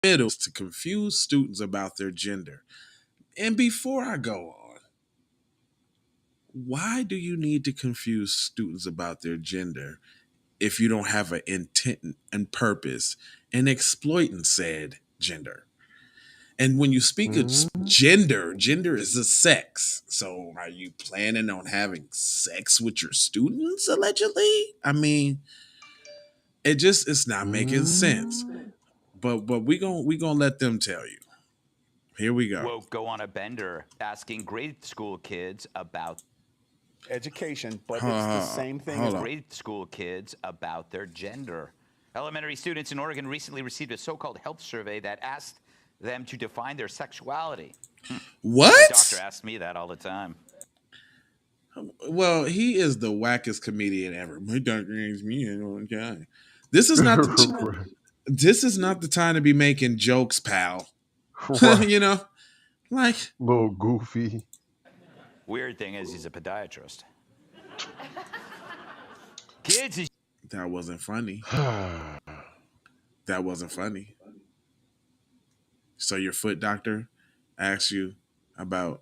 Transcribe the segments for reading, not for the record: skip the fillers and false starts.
middle is to confuse students about their gender. And before I go on, why do you need to confuse students about their gender if you don't have an intent and purpose in exploiting said gender? And when you speak of Mm, gender, gender is a sex. So are you planning on having sex with your students allegedly? I mean, it's not making sense. mm. But we gonna let them tell you. Here we go. Woke go on a bender asking grade school kids about education, but it's the same thing as Hold on. grade school kids about their gender. Elementary students in Oregon recently received a so-called health survey that asked them to define their sexuality. My doctor What? asks me that all the time. Well, he is the wackest comedian ever. My doctor names me and all the time. This is not this is not the time to be making jokes, pal. Right. you know, like Little goofy. Weird thing is he's a podiatrist. Kids is that wasn't funny. That wasn't funny. So your foot doctor asked you about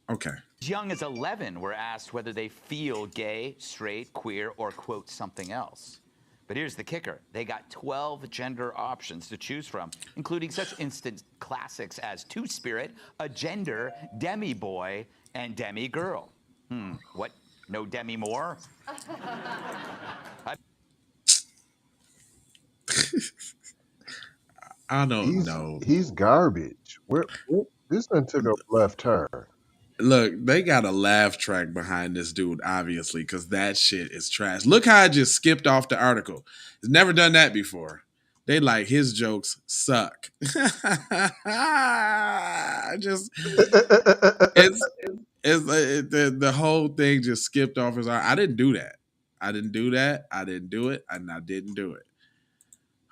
okay. young as 11 were asked whether they feel gay, straight, queer, or quote something else. But here's the kicker. They got 12 gender options to choose from, including such instant classics as two-spirit, a gender, demi-boy, and demi-girl. What? No demi-more? I don't He's know. he's garbage. This one took a left turn. Look, they got a laugh track behind this dude, obviously, because that shit is trash. Look how I just skipped off the article. He's never done that before. They like his jokes suck. just it's the whole thing just skipped off his art. I didn't do that. I didn't do that. I didn't do it, and I didn't do it.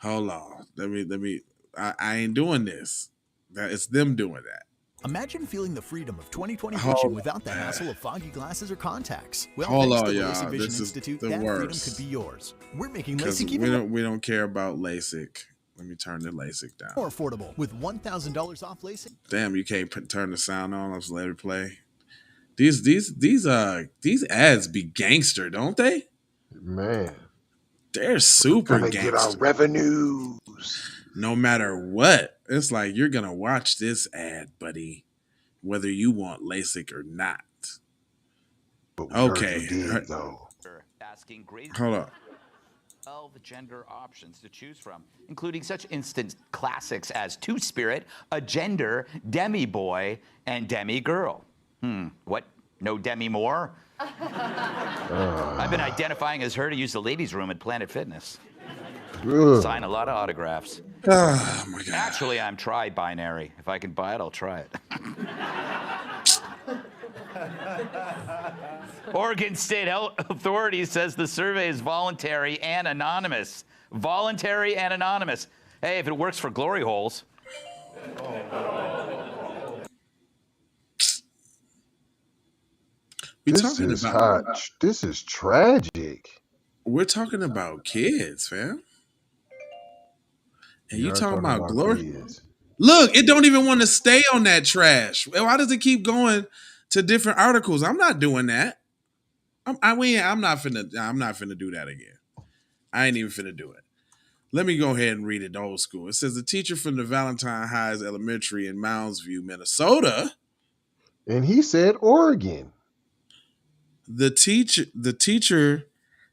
Hold on. Let me. I ain't doing this. That it's them doing that. Imagine feeling the freedom of 20/20 vision Hold without the on, man. hassle of foggy glasses or contacts. Well, Hold thanks on, to the y'all. LASIK Vision This is Institute, the that freedom could worst be yours. We're making because LASIK even we don't care about LASIK. Let me turn the LASIK down. more affordable with $1,000 off LASIK. Damn, you can't turn the sound on. I'll just let it play. These ads be gangster, don't they? Man, They're super gonna get our gangster. revenues. No matter what, it's like you're gonna watch this ad, buddy, whether you want LASIK or not. But we heard you Okay, did though. asking grade hold up. 12 gender options to choose from, including such instant classics as two-spirit, a gender, demi-boy, and demi-girl. What? No demi-more? I've been identifying as her to use the ladies' room at Planet Fitness. Ugh. Sign a lot of autographs. Oh my god. Actually, I'm tri-binary. If I can buy it, I'll try it. Oregon State Health Authority says the survey is voluntary and anonymous. Voluntary and anonymous. Hey, if it works for glory holes. We This talking is about hot. This is tragic. we're talking about kids, fam. And We you are talking talking about about glory? kids. Look, it don't even want to stay on that trash. Why does it keep going to different articles? I'm not doing that. I'm not finna do that again. I ain't even finna do it. Let me go ahead and read it old school. It says a teacher from the Valentine Highs Elementary in Mounds View, Minnesota. And he said Oregon. The teacher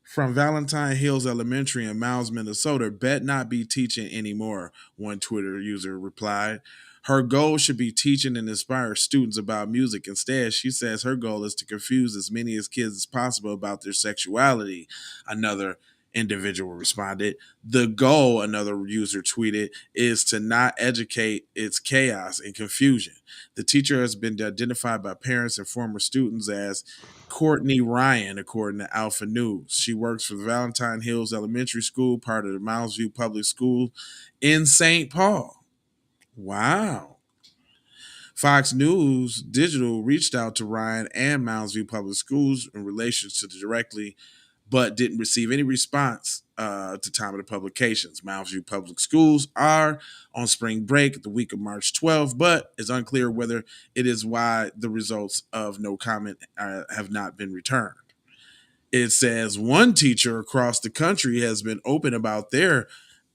from Valentine Hills Elementary in Mounds, Minnesota, bet not be teaching anymore, one Twitter user replied. Her goal should be teaching and inspire students about music. Instead, she says her goal is to confuse as many as kids as possible about their sexuality. Another individual responded. The goal, another user tweeted, is to not educate its chaos and confusion. The teacher has been identified by parents and former students as Courtney Ryan, according to Alpha News. She works for the Valentine Hills Elementary School, part of the Mounds View Public School in St. Paul. Wow. Fox News Digital reached out to Ryan and Mounds View Public Schools in relation to the directly, but didn't receive any response to time of the publications. Mounds View Public Schools are on spring break the week of March 12th, but it's unclear whether it is why the results of no comment have not been returned. It says one teacher across the country has been open about their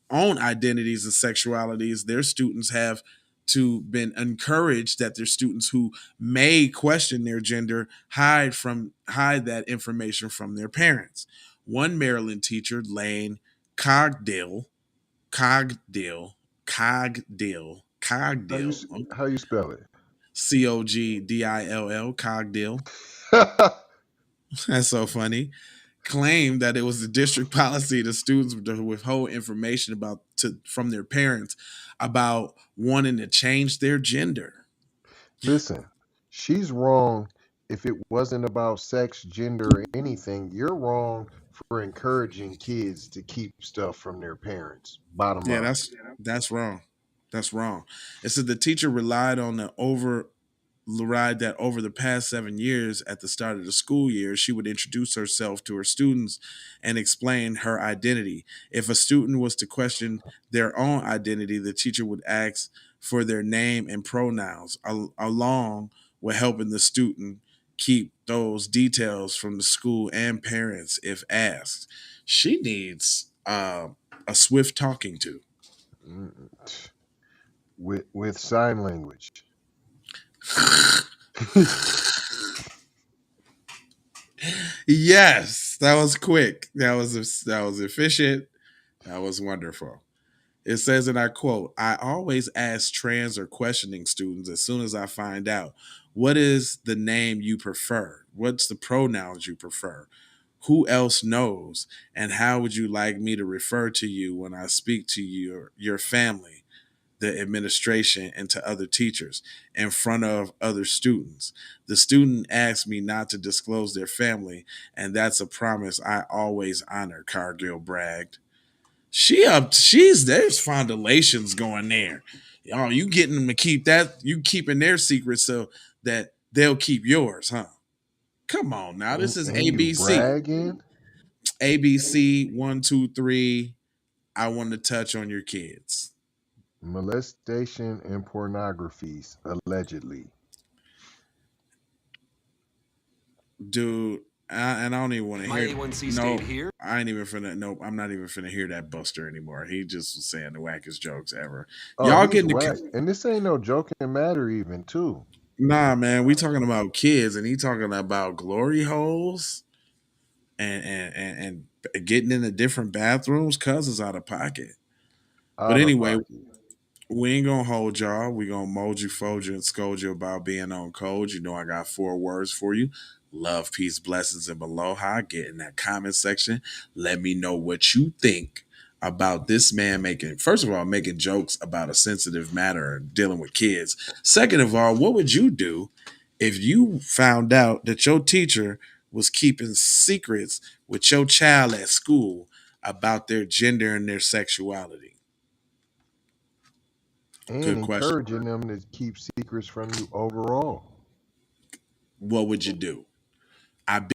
own identities and sexualities. Their students have to been encouraged that their students who may question their gender hide that information from their parents. One Maryland teacher, Lane Cogdill, Cogdill, Cogdill, Cogdill, How you spell it? Cogdill, Cogdill. That's so funny. Claimed that it was the district policy to students to withhold information from their parents about wanting to change their gender. Listen, she's wrong if it wasn't about sex, gender, or anything. You're wrong for encouraging kids to keep stuff from their parents. Bottom Yeah, line. that's wrong. That's wrong. It said the teacher relied that over the past 7 years at the start of the school year, she would introduce herself to her students and explain her identity. If a student was to question their own identity, the teacher would ask for their name and pronouns, along with helping the student keep those details from the school and parents if asked. She needs a swift talking to. Mm, with sign language. Yes, that was quick. That was efficient. That was wonderful. It says, and I quote, I always ask trans or questioning students as soon as I find out, what is the name you prefer? What's the pronouns you prefer? Who else knows? And how would you like me to refer to you when I speak to your family, the administration, and to other teachers in front of other students? The student asked me not to disclose their family, and that's a promise I always honor, Cargill bragged. There's fondulations going there. Oh, you getting them to keep that, you keeping their secrets so that they'll keep yours, huh? Come on now. This is And you ABC. bragging? ABC 1, 2, 3. I want to touch on your kids. Molestation and pornographies, allegedly. Dude, and I don't even want to My hear. A1C No, stayed here. I ain't even finna. Nope, I'm not even finna hear that Buster anymore. He just was saying the wackest jokes ever. Oh, Y'all he's getting whack. the And this ain't no joking matter even, too. nah, man. We talking about kids, and he talking about glory holes and getting into different bathrooms. Cuz is out of pocket. But Out of anyway, pocket. we ain't gonna hold y'all. We gonna mold you, fold you, and scold you about being on code. You know I got 4 words for you: love, peace, blessings, and aloha. Get in that comment section. Let me know what you think about this man first of all, making jokes about a sensitive matter and dealing with kids. Second of all, what would you do if you found out that your teacher was keeping secrets with your child at school about their gender and their sexuality? And Good question. encouraging them to keep secrets from you overall. What would you do? I